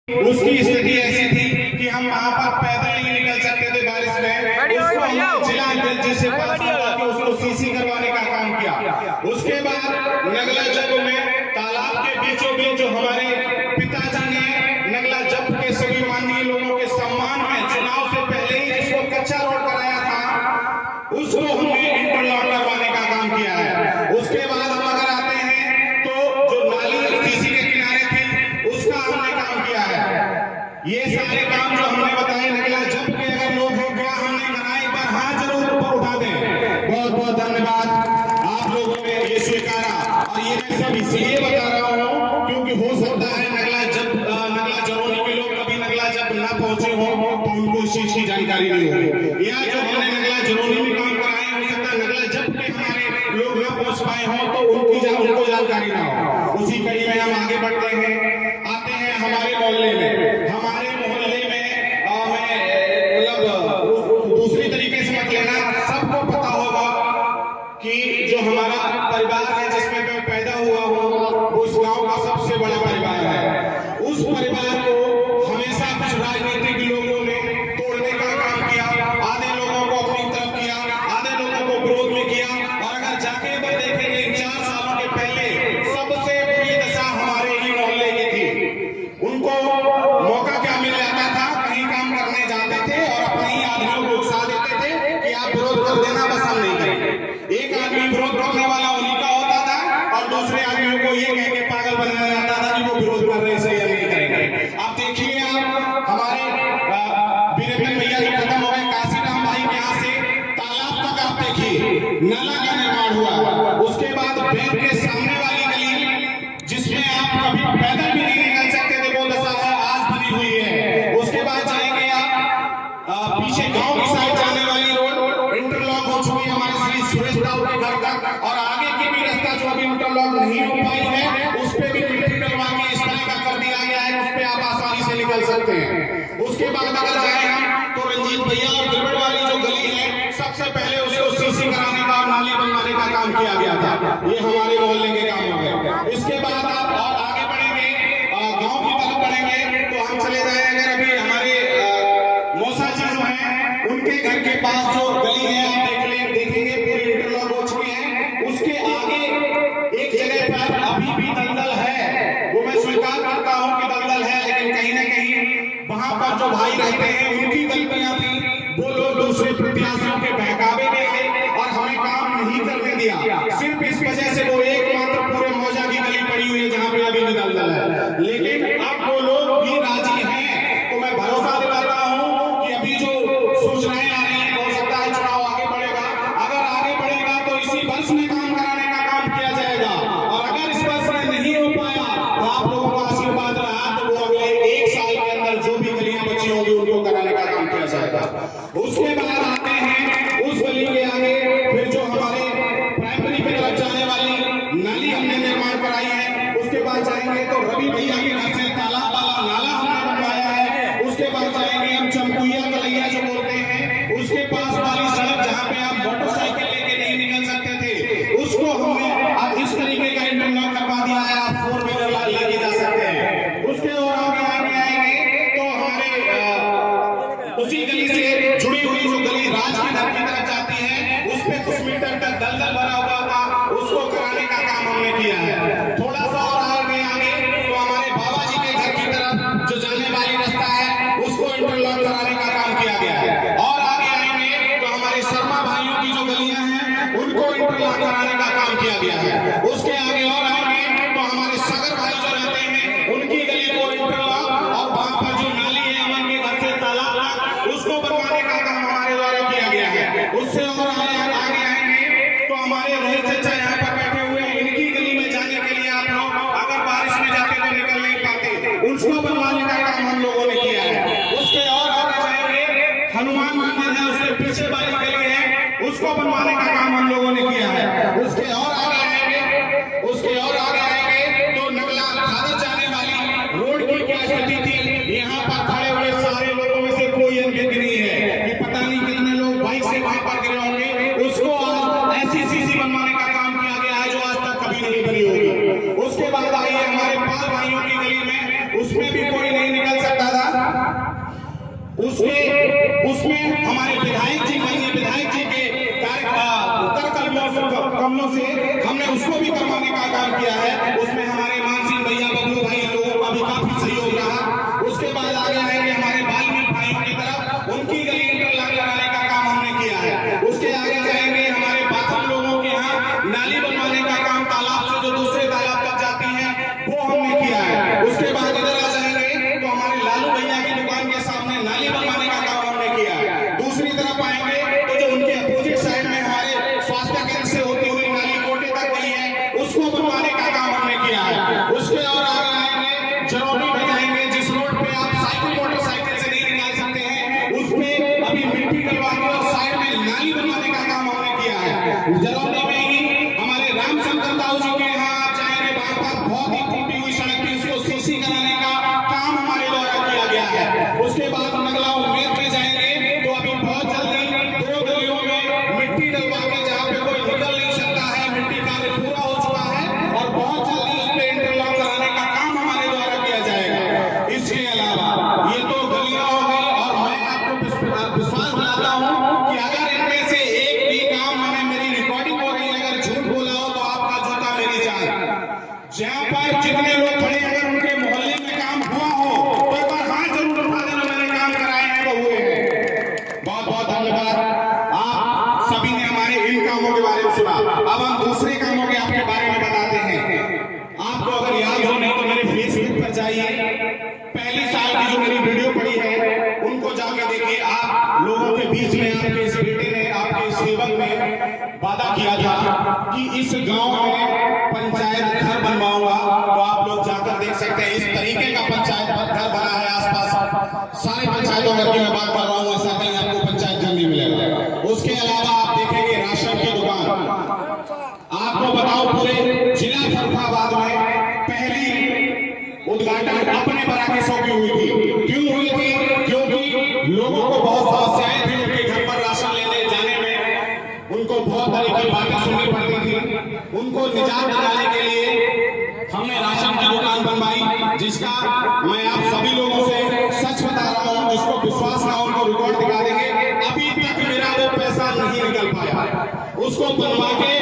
उसकी स्थिति ऐसी थी कि हम वहां पर पैदल नहीं निकल सकते थे बारिश में। उसको हमने जिला जज से पास करवा के उसको सीसी करवाने का काम किया। उसके बाद नगला जब में तालाब के बीचों बीच जो हमारे पिताजी ने नगला जब के सभी माननीय लोगों के सम्मान में चुनाव से पहले ही जिसको कच्चा रोड कराया था उसको हमने इंटरलॉक करवाने का काम किया है। उसके बाद हम अगर आते हैं तो जो नाली सीसी के किनारे थी उसका हमने काम किया है। ये सारे काम जो हमने बताए नगला जब के अगर लोग हो क्या हमने कराए एक बार हाथ जरूर ऊपर उठा दें। बहुत बहुत धन्यवाद आप लोगों ने ये स्वीकारा। और ये मैं सब इसलिए बता रहा हूँ क्योंकि हो सकता है नगला जरौनी के लोग कभी नगला जब ना पहुंचे हो तो उनको इस चीज की जानकारी नहीं होगी, या जो हमने नगला जरौनी में काम कराए हो सकता है नगला जब के हमारे लोग ना पहुंच पाए हो तो उनको जानकारी ना हो। उसी कड़ी में हम आगे बढ़ते हैं, आते हैं हमारे मोहल्ले में। हमारे मोहल्ले में मतलब दूसरी तरीके से मत लेना, सबको पता होगा कि जो हमारा परिवार है जिसमें मैं पैदा हुआ हूँ वो इस गांव का सबसे बड़ा परिवार है। उस परिवार को हमेशा कुछ राजनीतिक लोगों ने तोड़ने का काम किया, आधे लोगों को अपनी तरफ किया, आधे लोगों को विरोध में किया। और अगर जाके वो देखेंगे 4 सालों के पहले सबसे बुरी दशा हमारे ही मोहल्ले की थी। उनको मौका क्या मिल जाता था, कहीं काम करने जाते थे और अपने ही आदमियों को उकसा देते थे कि आप विरोध कर देना, बस हम नहीं करेंगे। एक आदमी विरोध करने वाला उन्हीं का होता था और दूसरे आदमियों को ये कह के पागल बनाया जाता था कि वो विरोध कर रहे हैं इसलिए हम नहीं करेंगे। अब देखिए आप हमारे वीरेंद्र भैया जो खत्म हो गए काशीराम भाई के यहाँ से तालाब तक आप देखिए नाला का निर्माण हुआ। उसके बाद बैंक के सामने वाली गली जिसमें आप कभी पैदल भी नहीं निकल सकते थे वो दशा है आज बनी हुई है। उसके बाद जाएंगे आप पीछे गांव की साइड जाने वाली रोड इंटरलॉक हो चुकी है हमारे श्री सुरेश राव के घर तक, और आगे की भी रास्ता जो अभी इंटरलॉक नहीं हो पाई है उस पे भी मिट्टी डलवा के इस तरह का कर दिया गया है उस पे आप आसानी से निकल सकते हैं। उसके बाद अगर जाए हम तो रंजीत भैया और गिलबर्ट वाली जो गली है सबसे पहले उसको सीसी कराने का और नाली बनवाने का काम किया गया था। ये हमारे मोहल्ले के काम हो गए। इसके बाद आप और आगे बढ़ेंगे गांव की तरफ बढ़ेंगे तो हम चले जाएंगे अभी हमारे मौसा जी जो हैं उनके घर के पास जो गली है आप देखेंगे पूरी इंटरलॉक हो चुकी है। उसके आगे एक जगह पर अभी भी दलदल है, वो मैं स्वीकार करता हूं कि दलदल है, लेकिन कहीं ना कहीं वहां पर जो भाई रहते हैं उनकी गलतियां थी। वो लोग दूसरे प्रत्याशियों के बहकावे में आए और हमें काम नहीं करने दिया। सिर्फ इस वजह से वो एकमात्र पूरे मौजा की गली पड़ी हुई है जहां पे अभी भी दलदल है। लेकिन अब वो लोग भी राजी हैं तो मैं भरोसा दिलाता हूं कि अभी जो सूचनाएं आ रही हैं हो सकता है चुनाव आगे बढ़ेगा। अगर आगे बढ़ेगा तो इसी वर्ष में काम कराने का काम किया जाएगा, और अगर इस वर्ष में नहीं हो पाया तो आप लोगों का आशीर्वाद रहा तो वो अगले 1 साल के अंदर जो भी गलियां बची होंगी उनको कराने का काम किया जाएगा। उसके बाद आते हैं उस गली के आगे फिर जो हमारे प्राइमरी की तरफ जाने वाली नाली हमने निर्माण कराई है। उसके बाद जाएंगे तो रवि भैया के घर से तालाब वाला नाला हमने बनवाया है। उसके बाद जाएंगे हम चंपुइया कलैया जो बोलते हैं उसके पास वाली सड़क जहाँ पे आप मोटरसाइकिल लेके नहीं निकल सकते थे उसको हमने अब इस तरीके का इंटरलॉक करवा दिया है, आप 4 व्हीलर लेके जा सकते हैं। उसके और आगे आएंगे तो हमारे उसी गली से जुड़ी हुई जो गली राज के घर की तरफ जाती है उस पे कुछ मीटर तक दलदल भरा हुआ था, उसको कराने का काम हमने किया है। थोड़ा सा और आगे तो हमारे बाबा जी के घर की तरफ जो जाने वाली रास्ता है उसको इंटरलॉक कराने का काम किया गया है। और आगे आएंगे तो हमारे शर्मा भाइयों की जो गलियां हैं उनको इंटरलॉक कराने का काम किया गया है। उसके आगे और आएंगे तो हमारे सगर भाई जो रहते हैं उनकी गली को इंटरलॉक, और वहां पर जो नाली है अमन के घर से तालाब उसको बनवाने का काम हमारे द्वारा किया गया है। उससे और आगे आएंगे तो हमारे रोहित चाचा यहाँ पर बैठे हुए हैं, इनकी गली में जाने के लिए आप लोग अगर बारिश में जाते तो निकल नहीं पाते, उसको बनवाने का काम हम लोगों ने किया है। उसके और आगे जाएंगे हनुमान मंदिर है उसके पीछे वाली गली है उसको बनवाने का काम हम लोगों ने किया है। उसके और आगे आएंगे तो नगला खादर जाने वाली रोड की क्या स्थिति थी, यहाँ पर खड़े हुए सारे लोगों में से कोई अनगिनत नहीं है कि पता नहीं कितने लोग बाइक से वहां पर गिरे होंगे। उसको आज ऐसी सीसी बनवाने का काम किया गया है जो आज तक कभी नहीं बनी होगी। उसके बाद आइए हमारे पाल भाइयों की गली में, उसमें भी कोई नहीं निकल उसमें हमारे विधायक जी माननीय विधायक जी के कर कमलों से हमने उसको भी करवाने का काम किया है। उसमें हमारे मानसिंह भैया, बबलू भाई लोगों का भी काफी सहयोग रहा। उसके बाद आगे आएंगे हमारे बाल्मीकि भाइयों की तरफ, उनकी गली इंटरलॉक कराने का काम हमने किया है। उसके आगे जाएंगे हमारे बाथम लोगों के यहाँ नाली बनवाने का काम, तालाब से जो दूसरे तालाब तक जाती है वो हमने किया है। उसके बाद इधर आ जाएंगे तो हमारे लालू भैया की दुकान के सामने नाली बनवाने का काम हमने किया है। दूसरी तरफ आएंगे तो जो उनके अपोजिट साइड में हमारे स्वास्थ्य केंद्र से होती हुई नाली कोटे तक गई है, उसको बनवाने का काम हमने किया है। उसके और आगे आएंगे जरौली में जाएंगे, जिस रोड पे आप साइकिल मोटरसाइकिल से नहीं निकाल सकते हैं, उसपे अभी मिट्टी डलवा के और साइड में नाली बनवाने का काम हमने किया है। जरौली में ही हमारे रामशंकर ताऊ जी के यहाँ आप जाएंगे, वहां पर बहुत ही टूटी हुई सड़क थी, उसको सीसी कराने का काम हमारे द्वारा किया गया है। उसके बाद नगला उम्मेद में जाएंगे तो अभी बहुत जल्दी 2 गलियों में मिट्टी डलवा के, जहाँ पे कोई निकल नहीं सकता है, मिट्टी कार्य पूरा हो चुका है और बहुत जल्दी उस पे इंटरलॉक कराने का काम हमारे द्वारा किया जाएगा। इसके अलावा ये तो गलियां हो गई, और मैं आपको विश्वास दिलाता हूँ कि अगर इनमें से एक भी काम मैंने, मेरी रिकॉर्डिंग हो रही है, अगर झूठ बोला हो तो आपका जूता मेरी जान। जहाँ पर जितने लोग खड़े, अगर उनके मोहल्ले में काम हुआ हो तो एक बार हाथ जरूर उठा देना, मैंने काम कराए हैं वो हुए हैं। बहुत बहुत धन्यवाद। आप सभी ने हमारे इन कामों के बारे में सुना। अब हम दूसरे कामों के आपके बारे में बताते हैं। आपको अगर याद हो नहीं तो मेरे फेसबुक पर जाइए, पहली साल की जो मेरी वीडियो पड़ी है उनको जाके देखिए। आप लोगों के बीच में आपके इस बेटे ने, आपके सेवक ने वादा किया था कि इस गांव में पंचायत घर बनवाऊंगा, तो आप लोग जाकर देख सकते हैं इस तरीके का पंचायत घर बना है। आसपास सारे पंचायतों घर की मैं बात कर रहा हूँ, ऐसा कहीं आपको पंचायत घर नहीं मिलेगा। उसके अलावा आप देखेंगे राशन की दुकान। आपको बताओ पूरे जिला फरुखाबाद में पहली उद्घाटन अपने बराकीसों की हुई थी। क्यों हुई थी? क्योंकि लोगों को बहुत समस्याएं थी, उनके घर पर राशन लेने जाने में उनको बहुत तरह की बातें सुननी पड़ती थी। उनको निजात दिलाने के लिए हमने राशन की दुकान बनवाई, जिसका मैं आप सभी लोगों से सच बता रहा हूँ, जिसको विश्वास ना हो उनको रिकॉर्ड दिखा देंगे, अभी तक मेरा वो पैसा नहीं निकल पाया। उसको बनवा के